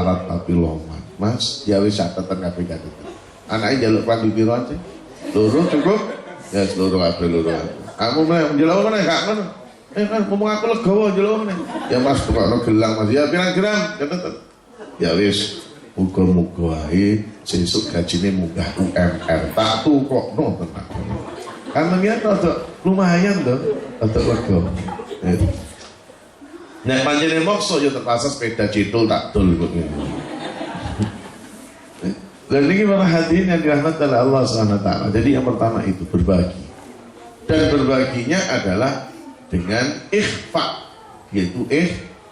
melarat tapi loman. Mas, ya wis catatan kabeh catatan. Anake njaluk klambi piro aja? Loro cukup? Ya seluruh kabeh loro. Aku meneh njaluk meneh gak ngono. Kan ngomong aku legowo njaluk meneh. Ya Mas tukokno gelang Mas. Ya pirang gram? Catatan. Ya wis, muga-muga ae sesuk gajine munggah UMR. Tak tukokno tenan. Kan ternyata lumayan to, rada lega. Nek pancene mokso ya terpaksa sepeda cedul tak dol kok ngene. Dan ini para hadirin yang dirahmati oleh Allah SWT. Jadi yang pertama itu berbagi. Dan berbaginya adalah dengan ikhfa, yaitu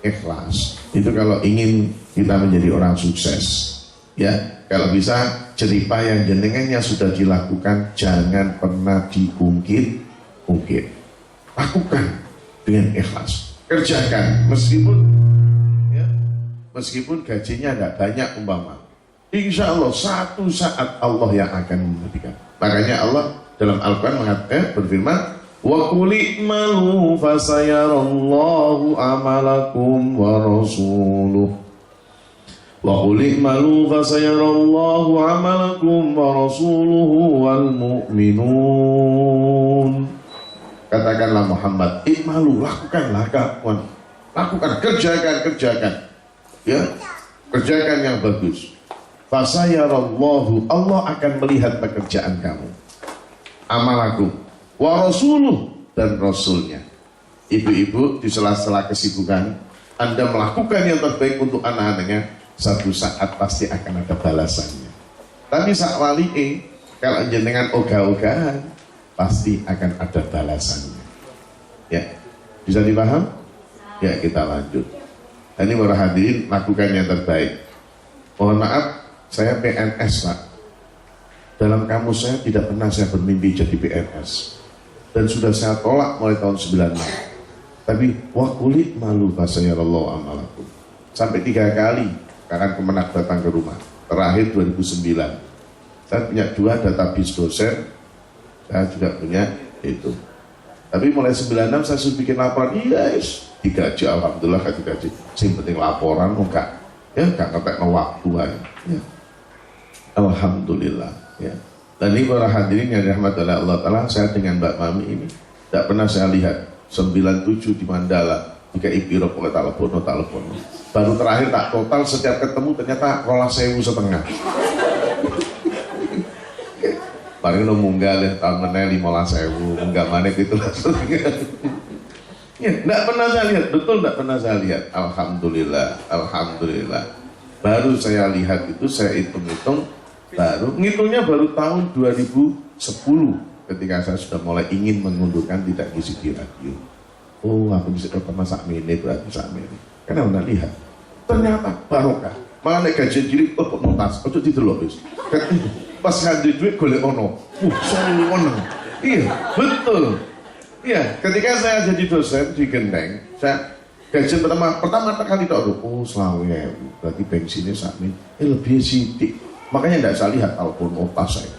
ikhlas. Itu kalau ingin kita menjadi orang sukses. Ya, kalau bisa cerita yang jenengannya sudah dilakukan jangan pernah diungkit-ungkit. Lakukan dengan ikhlas. Kerjakan meskipun gajinya tidak banyak umpama. Insya Allah satu saat Allah yang akan memberikan. Makanya Allah dalam Al-Quran mengatakan berfirman, wa qul i'malu fasayarallahu amalakum wa rasuluh. Wa qul i'malu fasayarallahu amalakum wa rasuluhu wal mu'minun. Katakanlah Muhammad, i'malu, lakukanlah kawan. Lakukan, kerjakan. Ya, kerjakan yang bagus. Fasayarallahu, Allah akan melihat pekerjaan kamu. Amalakum wa rasuluh, dan rasulnya. Ibu-ibu di sela-sela kesibukan Anda melakukan yang terbaik untuk anak-anaknya, satu saat pasti akan ada balasannya. Tapi sak wali kalau jenengan ogah-ogahan pasti akan ada balasannya. Ya, bisa dipaham? Ya, kita lanjut. Ini para hadirin, lakukan yang terbaik. Mohon maaf, saya PNS Pak. Dalam kamus saya tidak pernah saya bermimpi jadi PNS. Dan sudah saya tolak mulai tahun 96. Tapi wakulit malu fasayarallahu amalakum. Sampai 3 kali Kakak Kemenak datang ke rumah. Terakhir 2009. Saya punya 2 database dosen. Saya juga punya itu. Tapi mulai 96 saya sudah bikin laporan. Iya, digaji, alhamdulillah kan digaji. Yang penting laporan, enggak. Ya, enggak ngetek waktu aja. Ya. Alhamdulillah. Ya. Dan ini para hadirin yang dirahmati oleh Allah Ta'ala, saya dengan Mbak Mami ini tidak pernah saya lihat 97 di Mandala jika ipiro pokoknya telepon. Baru terakhir tak total setiap ketemu ternyata 12.500. Paling lo munggah deh tahun meneh 15.000, munggah mana gitu langsung. Ya, tidak pernah saya lihat, betul tidak pernah saya lihat. Alhamdulillah. Baru saya lihat itu, saya hitung-hitung, ngitungnya baru tahun 2010 ketika saya sudah mulai ingin mengundurkan tidak ngisi di radio. Oh, aku bisa pertama sak mene berarti sak mene. Karena udah lihat, ternyata barokah. Malah nek gaji cilik kok notas, ojo didelok wis. Pas ngandri duit golek ono. Sono. Iya, betul. Iya, ketika saya jadi dosen di Gendeng, saya gaji pertama kali tak oh 20.000. Berarti bensinnya saat ini lebih sidik. Makanya tidak saya lihat telepon otas saya.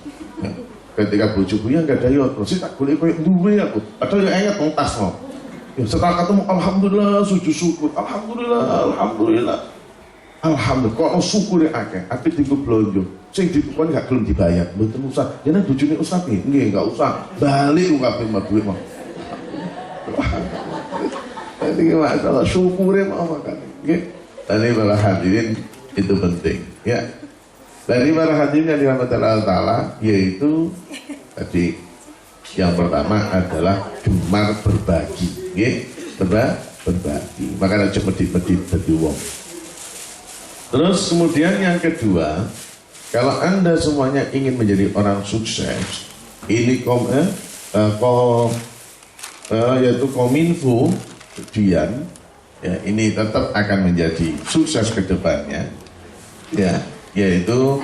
Ya. Ketika bojoku ya enggak ada yo, terus tak golek koyo duwe aku. Padahal ya ingat otas mau. Ya setelah ketemu alhamdulillah sujud syukur. Alhamdulillah. Kok syukure akeh, ape dienggo blonjo. Sing ditukoni gak gelem dibayar, mboten usah. Yen bojone usah nggih, enggak usah. Balik ku kabeh mah duit mah. Jadi masalah syukure mau makan. Nggih. Tadi para hadirin itu penting, ya. Dari para hadirin yang dirahmati Allah Ta'ala, yaitu tadi yang pertama adalah gemar berbagi, nggih. Berbagi. Makanya cuma medit dadi wong. Terus kemudian yang kedua, kalau Anda semuanya ingin menjadi orang sukses, ini yaitu Kominfo Dian, ya, ini tetap akan menjadi sukses ke depannya, ya, yaitu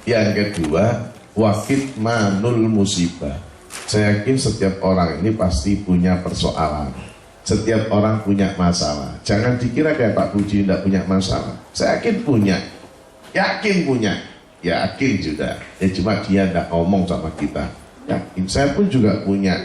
yang kedua, wakit manul musibah. Saya yakin setiap orang ini pasti punya persoalan. Setiap orang punya masalah. Jangan dikira kayak Pak Puji tidak punya masalah. Saya yakin punya. Yakin juga. Ya cuma dia tidak ngomong sama kita. Yakin. Saya pun juga punya.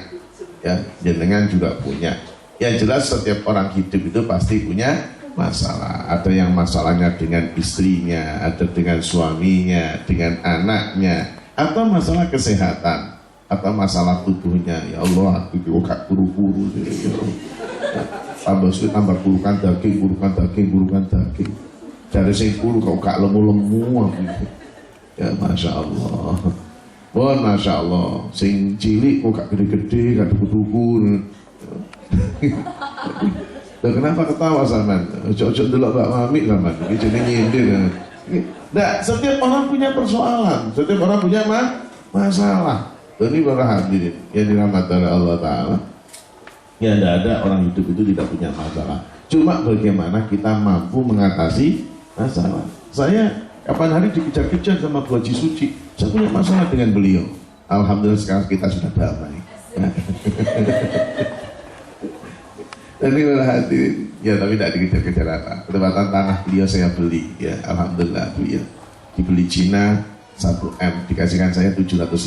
Ya, jenengan juga punya. Yang jelas setiap orang hidup itu pasti punya masalah. Ada yang masalahnya dengan istrinya, ada dengan suaminya, dengan anaknya, atau masalah kesehatan, atau masalah tubuhnya. Ya Allah, aku gak buru-buru ya. Tambah sulit, tambah burukan daging. Dari sing buru kok gak lemu-lemu gitu. Ya Masya Allah. Bon, Masya Allah. Sing cilik kok gak gede-gede, gak duku-duku. Dan kenapa ketawa zaman? Cocok dulu Mbak Mami zaman. Ini jadi nyindir. Nah, setiap orang punya persoalan, setiap orang punya masalah. Dan ini para hadirin yang dirahmati oleh Allah Ta'ala. Ya, tidak ada orang hidup itu tidak punya masalah. Cuma bagaimana kita mampu mengatasi masalah. Saya kapan hari dikejar-kejar sama Bu Haji Suci. Saya punya masalah dengan beliau. Alhamdulillah sekarang kita sudah damai. Ya. Dan ini para hadirin. Ya, tapi tidak dikejar-kejar apa. Ketempatan tanah beliau saya beli. Ya, alhamdulillah beliau dibeli Cina 1M, dikasihkan saya 750.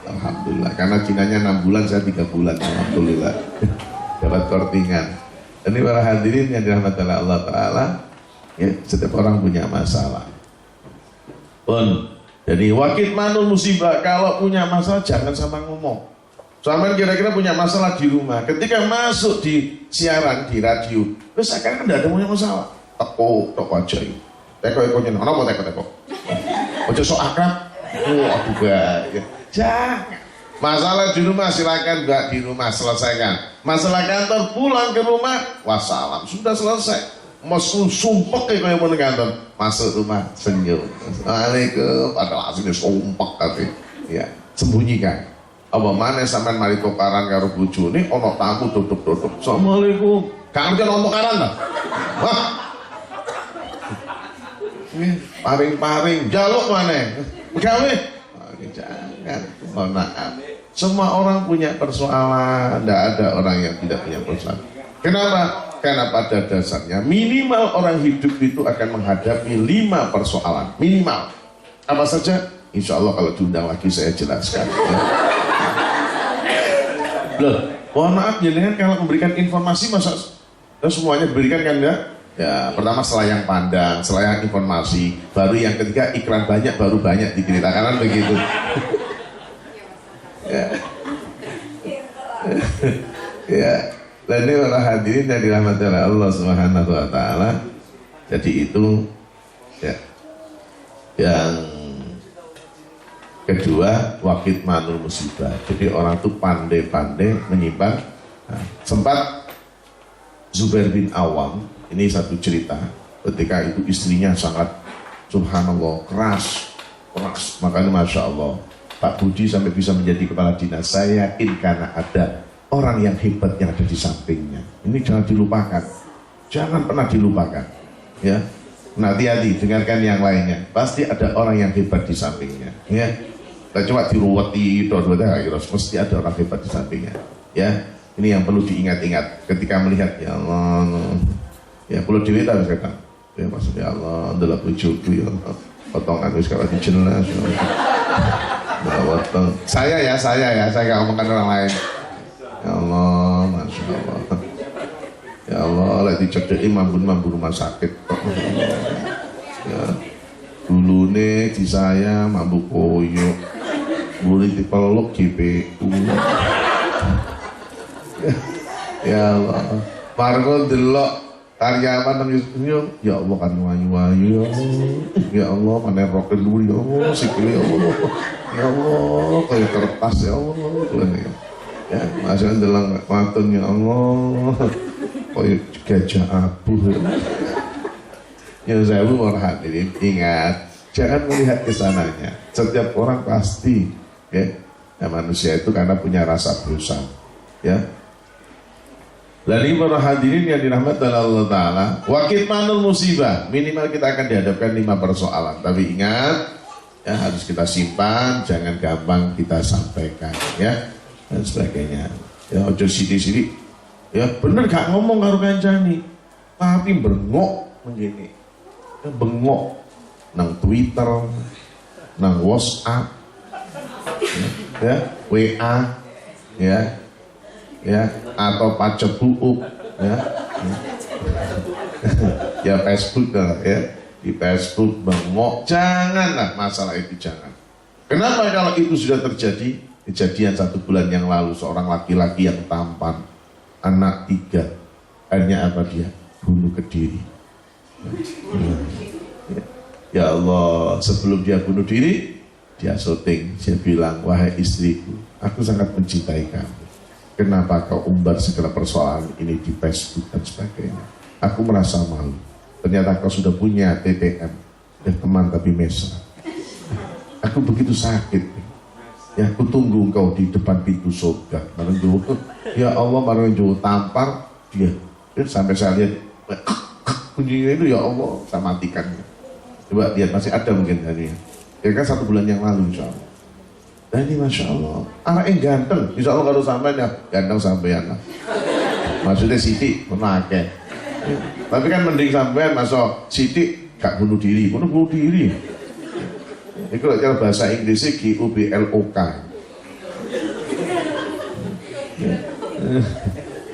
Alhamdulillah. Karena Cinanya 6 bulan, saya 3 bulan. Alhamdulillah. Dapat kortingan. Dan ini para hadirin yang dirahmati oleh Allah Ta'ala. Ya, setiap orang punya masalah. Pun, jadi wakit manul musibah. Kalau punya masalah jangan sama ngomong. Sampai kira-kira punya masalah di rumah. Ketika masuk di siaran di radio, terus akan tidak ada punya masalah. Teko aja. Teko nyenang. Apa teko? Ojo sok akrab. Aduh bahaya. Jangan. Masalah di rumah silakan Mbak di rumah selesaikan. Masalah kantor pulang ke rumah, wassalam, sudah selesai. Masuk sumpek kayak mau kantor, masuk rumah senyum. Assalamualaikum, padahal aslinya sumpek tapi ya sembunyikan. Apa mana sampean mari tukaran karo bojone ana tamu tutup. Assalamualaikum. Kang jan tukaran ta? Wah. Paring-paring jaluk maneh. Gawe. Jangan. Mohon maaf. Semua orang punya persoalan, tidak ada orang yang tidak punya persoalan. Kenapa? Karena pada dasarnya minimal orang hidup itu akan menghadapi 5 persoalan. Minimal. Apa saja? Insya Allah kalau diundang lagi saya jelaskan. Ya. Loh, mohon maaf jenengan kalau memberikan informasi masa semuanya diberikan kan ya? Ya, pertama selayang pandang, selayang informasi, baru yang ketiga iklan banyak, baru banyak diceritakan begitu. Ya. Ya. Dan ini para hadirin yang dirahmati oleh Allah Subhanahu wa Ta'ala. Jadi itu ya. Yang kedua, wakit manul musibah. Jadi orang itu pandai-pandai menyimpan. Nah, sempat Zubair bin Awam, ini satu cerita, ketika itu istrinya sangat subhanallah keras, makanya Masya Allah Pak Budi sampai bisa menjadi kepala dinas. Saya yakin karena ada orang yang hebat yang ada di sampingnya. Ini jangan dilupakan, jangan pernah dilupakan ya. Nah, hati-hati, dengarkan yang lainnya, pasti ada orang yang hebat di sampingnya ya. Kita coba diruweti, mesti ada orang hebat di sampingnya ya. Ini yang perlu diingat-ingat ketika melihat ya Allah. Ya perlu dilihat harus kata. Ya maksudnya Allah adalah bujuku ya. Potongan wis kalau dijelas. Saya nggak ngomongkan orang lain. Ya Allah, Masya Allah. Ya Allah, lagi dicedeki mambun rumah sakit. Ya. Dulu nih di saya mambu koyo. Boleh dipeluk GPU. Ya Allah. Margo delok karyawan nang ya Allah kan wayu-wayu ya Allah mana roket dulu ya Allah sikile ya Allah ya Allah kayak kertas ya Allah ya masih ndelang watun ya Allah kayak gajah abu ya saya orang hadirin ingat jangan melihat ke sananya. Setiap orang pasti ya manusia itu karena punya rasa bersalah ya. Lalu para hadirin yang dirahmati oleh Allah Ta'ala, wakit manul musibah, minimal kita akan dihadapkan 5 persoalan. Tapi ingat, ya harus kita simpan, jangan gampang kita sampaikan, ya dan sebagainya. Ya ojo sidik-sidik, ya bener gak ngomong karo kancani, tapi bengok begini, ya, bengok nang Twitter, nang WhatsApp, ya WA, ya atau pacet buuk ya Ya Facebook lah ya, di Facebook bengok, janganlah masalah itu, jangan. Kenapa? Kalau itu sudah terjadi, kejadian 1 bulan yang lalu, seorang laki-laki yang tampan, anak 3, akhirnya apa dia? Bunuh diri. Ya Allah, sebelum dia bunuh diri, dia syuting, dia bilang, wahai istriku, aku sangat mencintai kamu. Kenapa kau umbar segala persoalan ini di Facebook dan sebagainya? Aku merasa malu. Ternyata kau sudah punya TTM, teman tapi mesra. Aku begitu sakit. Ya, aku tunggu engkau di depan pintu surga. Ya Allah, marunju tampar dia. Sampai saya lihat kuncinya itu, ya Allah, saya matikan. Coba lihat, masih ada mungkin hari ini. Ya kan 1 bulan yang lalu, insya Allah. Nah ini masya Allah, anaknya ganteng. Insya Allah kalau sampai ya ganteng sampean lah. Maksudnya Siti menake. Ya. Tapi kan mending sampean masuk Siti gak bunuh diri, bunuh diri. Itu kalau bahasa Inggrisnya GUBLOK.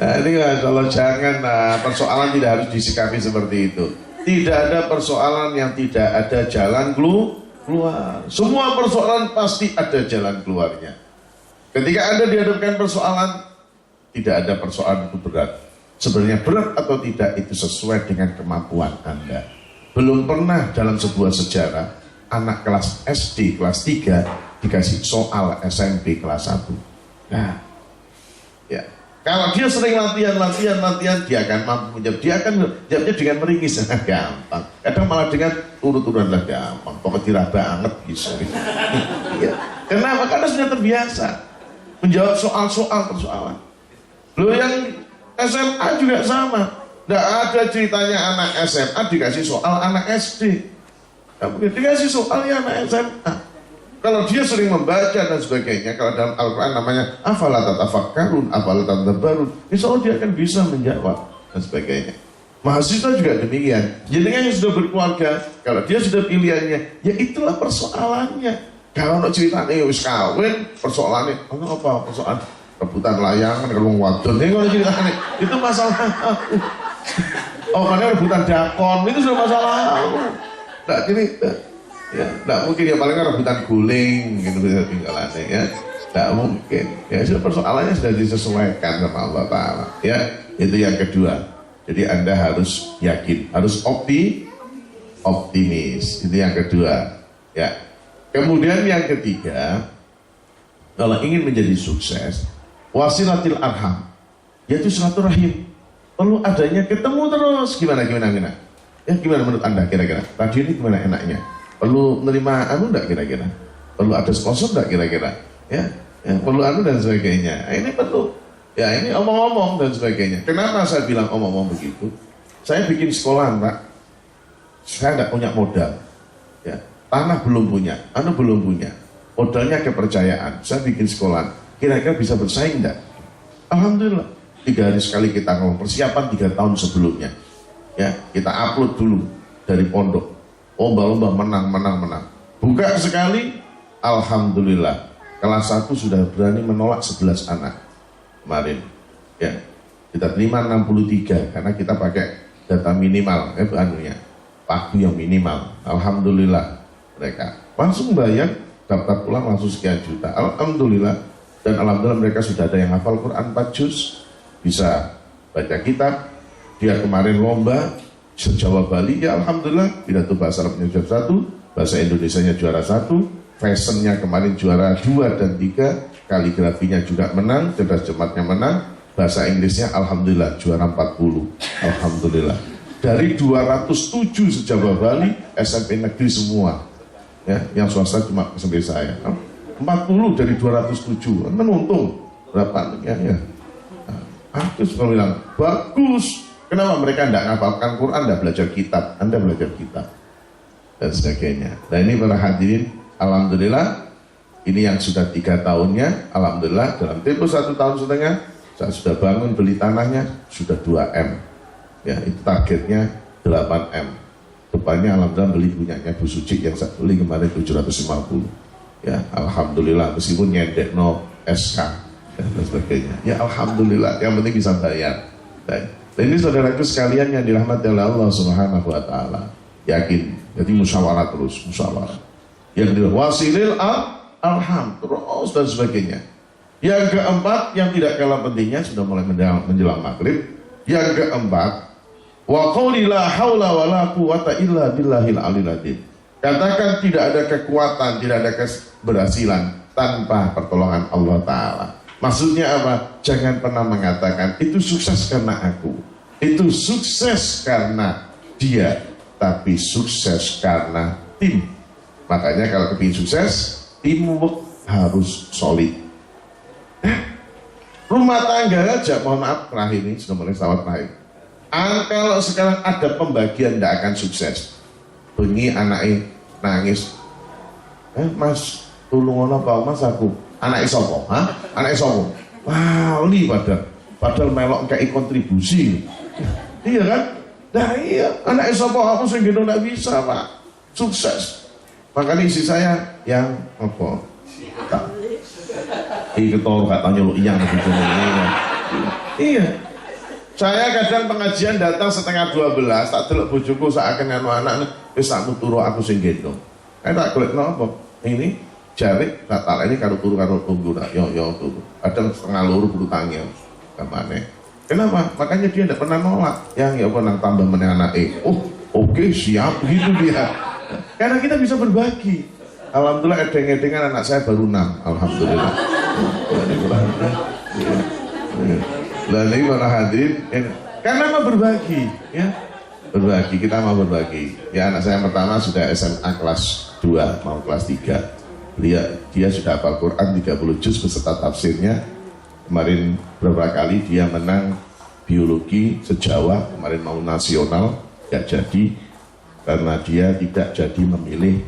Nah, ini kalau jangan, persoalan tidak harus disikapi seperti itu. Tidak ada persoalan yang tidak ada jalan keluar. Semua persoalan pasti ada jalan keluarnya. Ketika Anda dihadapkan persoalan, tidak ada persoalan itu berat. Sebenarnya berat atau tidak itu sesuai dengan kemampuan Anda. Belum pernah dalam sebuah sejarah anak kelas SD kelas 3 dikasih soal SMP kelas 1. Nah, ya. Kalau dia sering latihan, dia akan mampu menjawab. Dia akan jawabnya dengan meringis, gampang. Kadang malah dengan urut-urutan lah gampang. Pokoknya banget bisa. Ya. Kenapa? Karena sudah terbiasa menjawab soal-soal persoalan. Loh, yang SMA juga sama. Nggak ada ceritanya anak SMA dikasih soal anak SD. Dikasih soalnya anak SMA. Kalau dia sering membaca dan sebagainya, kalau dalam Al-Quran namanya afala tatafakkarun, afala tadabbarun, insya Allah dia akan bisa menjawab dan sebagainya. Mahasiswa juga demikian. Jadi yang sudah berkeluarga, kalau dia sudah pilihannya, ya itulah persoalannya. Kalau nak ceritanya wis kawin, persoalannya apa? Persoalan rebutan layangan kalau wadon. Ini kalau ceritanya itu masalah. Oh, karena rebutan dakon itu sudah masalah. Nggak cerita. Ya, nggak mungkin, ya paling kan rebutan guling gitu tinggalannya ya. Nggak mungkin. Ya, persoalannya sudah disesuaikan sama Allah Ta'ala. Ya, itu yang kedua. Jadi Anda harus yakin, harus optimis. Itu yang kedua. Ya. Kemudian yang ketiga, kalau ingin menjadi sukses, wasilatil arham, yaitu silaturahim. Perlu adanya ketemu terus. Gimana? Ya, gimana menurut Anda kira-kira? Radio ini gimana enaknya? Perlu menerima enggak kira-kira? Perlu ada sponsor enggak kira-kira? Ya, perlu dan sebagainya. Ini perlu. Ya, ini omong-omong dan sebagainya. Kenapa saya bilang omong-omong begitu? Saya bikin sekolahan, Pak. Saya enggak punya modal. Ya, tanah belum punya, belum punya. Modalnya kepercayaan. Saya bikin sekolahan. Kira-kira bisa bersaing enggak? Alhamdulillah. 3 hari sekali kita ngomong persiapan 3 tahun sebelumnya. Ya, kita upload dulu dari pondok. Lomba-lomba menang. Buka sekali, alhamdulillah. Kelas 1 sudah berani menolak 11 anak kemarin. Ya, kita terima 63 karena kita pakai data minimal, pagu yang minimal. Alhamdulillah mereka langsung bayar, daftar pulang langsung sekian juta. Alhamdulillah. Dan alhamdulillah mereka sudah ada yang hafal Quran 4 juz, bisa baca kitab. Dia kemarin lomba Jawa Bali, ya alhamdulillah, pidato bahasa Arabnya juara 1, bahasa Indonesianya juara 1, fashionnya kemarin juara 2 dan 3, kaligrafinya juga menang, cerdas cermatnya menang, bahasa Inggrisnya alhamdulillah juara 40. Alhamdulillah. Dari 207 se-Jawa Bali, SMP negeri semua. Ya, yang swasta cuma sampai saya. 40 dari 207, kan untung berapa ya? Aku suka bilang bagus. Kenapa mereka tidak ngapalkan Quran, tidak belajar kitab? Anda belajar kitab dan sebagainya. Nah ini para hadirin, alhamdulillah, ini yang sudah 3 tahunnya, alhamdulillah dalam tempo 1,5 tahun, saya sudah bangun, beli tanahnya sudah 2M. Ya, itu targetnya 8M. Depannya alhamdulillah beli punyanya Bu Suci yang saya beli kemarin 750. Ya, alhamdulillah meskipun nyendek no SK dan sebagainya. Ya alhamdulillah, yang penting bisa bayar. Dan ini saudaraku sekalian yang dirahmati oleh Allah Subhanahu wa taala. Yakin. Jadi musyawarah terus, musyawarah. Yang wasilil arham terus dan sebagainya. Yang keempat yang tidak kalah pentingnya sudah mulai menjelang maghrib. Yang keempat, wa qawli la haula wa la quwata illa billahil aliyil azim. Katakan tidak ada kekuatan, tidak ada keberhasilan tanpa pertolongan Allah Ta'ala. Maksudnya apa? Jangan pernah mengatakan itu sukses karena aku, itu sukses karena dia, tapi sukses karena tim. Makanya kalau kepingin sukses, teamwork harus solid. Rumah tangga aja, mohon maaf, terakhir ini sudah mulai sawat terakhir. Kalau sekarang ada pembagian tidak akan sukses. Bengi anaknya nangis, mas tulung apa mas aku, anak isopo, anak isopo, wali padahal melok kayak kontribusi, iya kan? Nah iya, anak isopo aku sendiri nggak bisa pak, sukses. Makanya isi saya yang apa? Ketol katanya lo iya begitu. Iya. Saya kadang pengajian datang 11:30, tak delok bojoku seakan anu anak wis sakmu turu aku sing gendong. Tak golekno apa? Ini jarik tak ini karo turu karo tunggu nak yo turu. Kadang setengah loro kudu tangi. Kamane. Kenapa? Makanya dia tidak pernah nolak. Yang ya apa nang tambah meneh anake. Oh, oke, siap gitu dia. Karena kita bisa berbagi. Alhamdulillah edeng-edengan anak saya baru 6. Alhamdulillah. Lalu para hadirin, karena mau berbagi, ya berbagi, kita mau berbagi. Ya anak saya yang pertama sudah SMA kelas 2, mau kelas 3. Dia sudah hafal Quran 30 juz beserta tafsirnya. Kemarin beberapa kali dia menang biologi sejawa, kemarin mau nasional, gak jadi karena dia tidak jadi memilih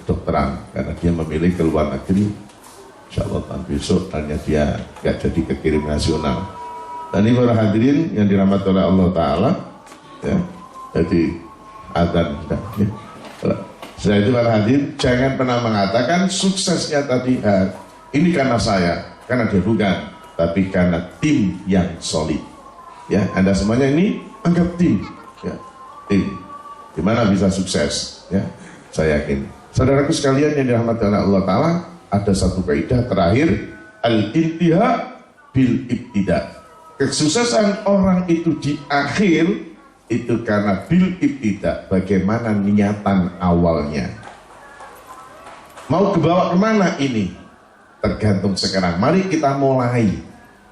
kedokteran, karena dia memilih ke luar negeri. Insya Allah tahun besok hanya dia gak jadi kekirim nasional. Dan ini para hadirin yang dirahmati oleh Allah Ta'ala, ya, jadi adzan ya. Setelah itu para hadirin jangan pernah mengatakan suksesnya tadi ini karena saya, karena dia bukan, tapi karena tim yang solid. Ya, Anda semuanya ini anggap tim, ya, tim. Gimana bisa sukses? Ya, saya yakin. Saudaraku sekalian yang dirahmati oleh Allah Ta'ala, ada satu kaidah terakhir, al-intiha bil ibtida. Kesuksesan orang itu di akhir itu karena bil ibtida, bagaimana niatan awalnya. Mau kebawa kemana ini? Tergantung sekarang. Mari kita mulai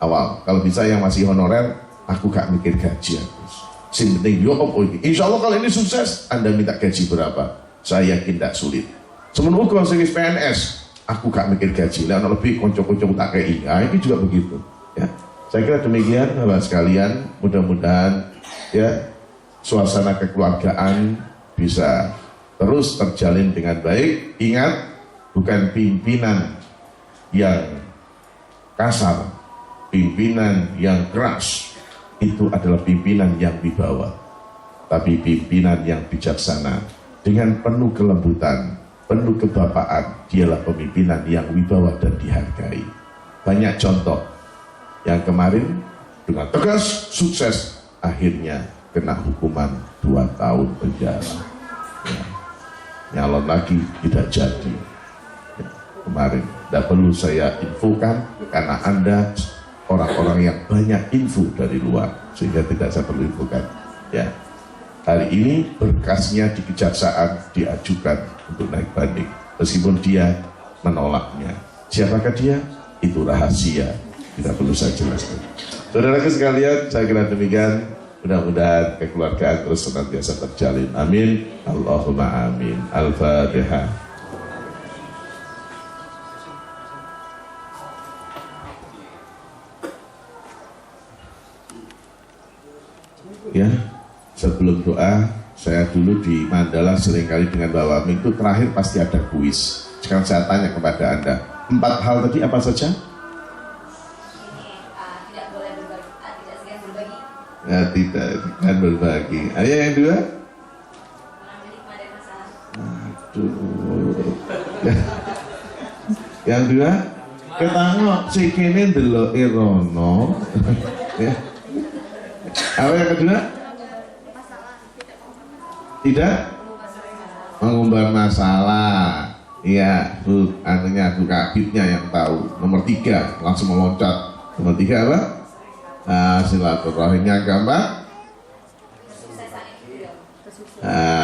awal. Kalau bisa yang masih honorer, aku gak mikir gaji aku. Sing penting yo opo iki. Insyaallah kalau ini sukses, Anda minta gaji berapa? Saya yakin tidak sulit. Semenuk kalau sing PNS, aku gak mikir gaji. Lah lebih konco-konco tak kei. Nah, ini juga begitu, ya. Saya kira demikian Bapak sekalian, mudah-mudahan ya suasana kekeluargaan bisa terus terjalin dengan baik. Ingat, bukan pimpinan yang kasar, pimpinan yang keras, itu adalah pimpinan yang wibawa. Tapi pimpinan yang bijaksana dengan penuh kelembutan, penuh kebapaan, dialah pemimpinan yang wibawa dan dihargai. Banyak contoh yang kemarin dengan tegas sukses, akhirnya kena hukuman 2 tahun penjara, ya. Nyalon lagi tidak jadi, ya. Kemarin tidak perlu saya infokan karena Anda orang-orang yang banyak info dari luar sehingga tidak saya perlu infokan, ya. Hari ini berkasnya di kejaksaan diajukan untuk naik banding meskipun dia menolaknya. Siapakah dia? Itu rahasia, tidak perlu saya jelaskan. Saudaraku sekalian, saya kira demikian. Mudah-mudahan kekeluargaan terus senantiasa terjalin. Amin. Allahumma amin. Al-Fatihah. Ya, sebelum doa, saya dulu di Mandala seringkali dengan Mbak Wami itu terakhir pasti ada kuis. Sekarang saya tanya kepada Anda, 4 hal tadi apa saja? Ya, tidak kan berbagi. Ayo yang 2. Aduh. Yang 2, ketangok si kene ndeloki rono. Ya. Apa yang kedua? Tidak mengumbar masalah. Iya, Bu, anunya Bu Kabitnya yang tahu. Nomor 3 langsung meloncat. Nomor 3 apa? Silaturahimnya gampang.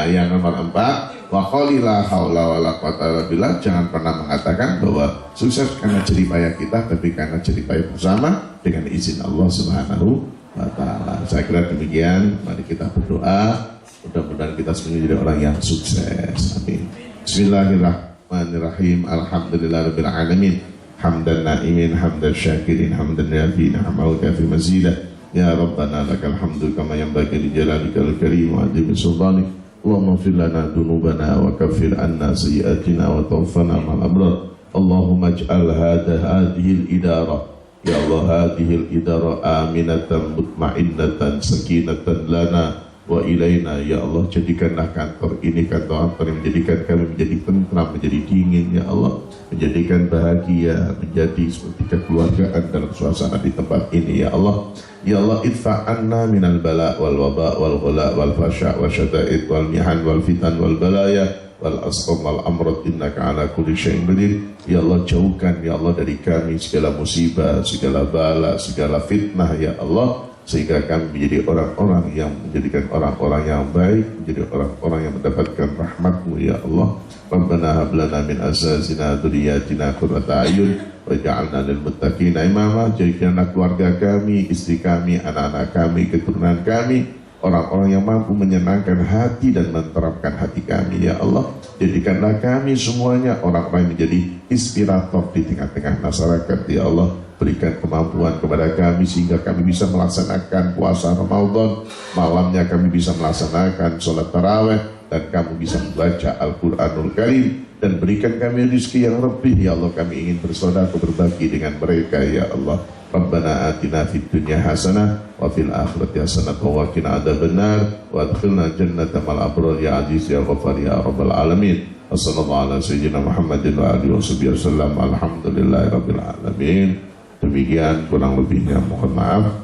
Yang nomor 4, wa qala haula wala quwata illa billah. Jangan pernah mengatakan bahwa sukses karena jerih payah kita, tapi karena jerih payah bersama dengan izin Allah Subhanahu wa taala. Saya kira demikian. Mari kita berdoa. Mudah-mudahan kita semua jadi orang yang sukses. Amin. Bismillahirrahmanirrahim. Alhamdulillahirabbil alamin. Hamdan na'imin, hamdan syakirin, hamdan yafi ni'amahu kafi mazidah. Ya Rabbana lakal hamdu kama yanbaghi li jalalika al-karim wa 'azimi sultanik. Allahumma ighfir lana dhunubana wa kaffir 'anna sayyi'atina wa tawaffana ma'al abrar. Allahumma ij'al hadhihi al-idara, ya Allah, hadhihi al-idara aminatan mutmainnatan sakinatan lana wa ilaina, ya Allah. Jadikanlah kantor ini kantor yang menjadikan kami menjadi tentram, menjadi dingin, ya Allah, menjadikan bahagia, menjadi seperti kekeluargaan dalam suasana di tempat ini, ya Allah. Ya Allah, idfa' anna minal bala wal waba wal ghala wal fasha wa syada'id wal mihan wal fitan wal balaya wal asqam wal amrad innaka ala kulli syai'in qadir. Ya Allah, jauhkan ya Allah dari kami segala musibah, segala bala, segala fitnah, ya Allah, sehingga kami menjadi orang-orang yang menjadikan orang-orang yang baik, menjadi orang-orang yang mendapatkan rahmat-Mu, ya Allah. Rabbana hab lana min azwajina dzurriyyatina qurrata a'yun waj'alna lil muttaqina imama. Jadikanlah keluarga kami, istri kami, anak-anak kami, keturunan kami orang-orang yang mampu menyenangkan hati dan menterapkan hati kami, ya Allah. Jadikanlah kami semuanya orang-orang yang menjadi inspirator di tengah-tengah masyarakat, ya Allah. Berikan kemampuan kepada kami sehingga kami bisa melaksanakan puasa Ramadan, malamnya kami bisa melaksanakan sholat tarawih, dan kamu bisa membaca Al-Quranul Karim, dan berikan kami rezeki yang lebih, ya Allah. Kami ingin bersedekah berbagi dengan mereka, ya Allah. Rabbana atina fid dunya hasanah wa fil akhirati hasanah wa qina adzabannar wa adkhilna jannata ma'al abrar ya aziz ya ghafar ya rabbal alamin. Wassallallahu ala sayyidina Muhammadin wa alihi wasallam. Alhamdulillahirabbil alamin. Demikian kurang lebihnya, mohon maaf.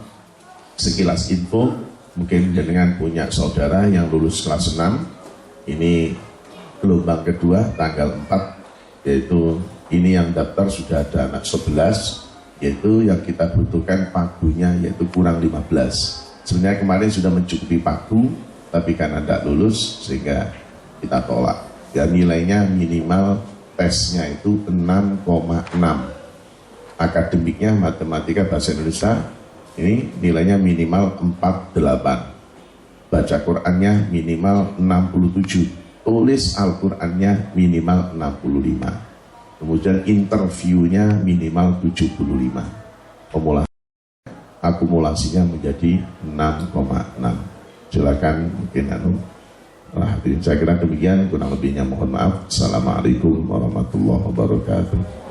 Sekilas info, mungkin jenengan punya saudara yang lulus kelas 6. Ini gelombang kedua tanggal 4, yaitu ini yang daftar sudah ada anak 11, yaitu yang kita butuhkan pagunya yaitu kurang 15. Sebenarnya kemarin sudah mencukupi pagu, tapi karena tidak lulus sehingga kita tolak. Ya, nilainya minimal tesnya itu 6,6. Akademiknya matematika bahasa Indonesia ini nilainya minimal 48. Baca Qur'annya minimal 67, tulis Al-Qur'annya minimal 65, kemudian interviewnya minimal 75, akumulasinya menjadi 6,6. Silakan mungkin saya kira demikian, kurang lebihnya mohon maaf. Assalamualaikum warahmatullahi wabarakatuh.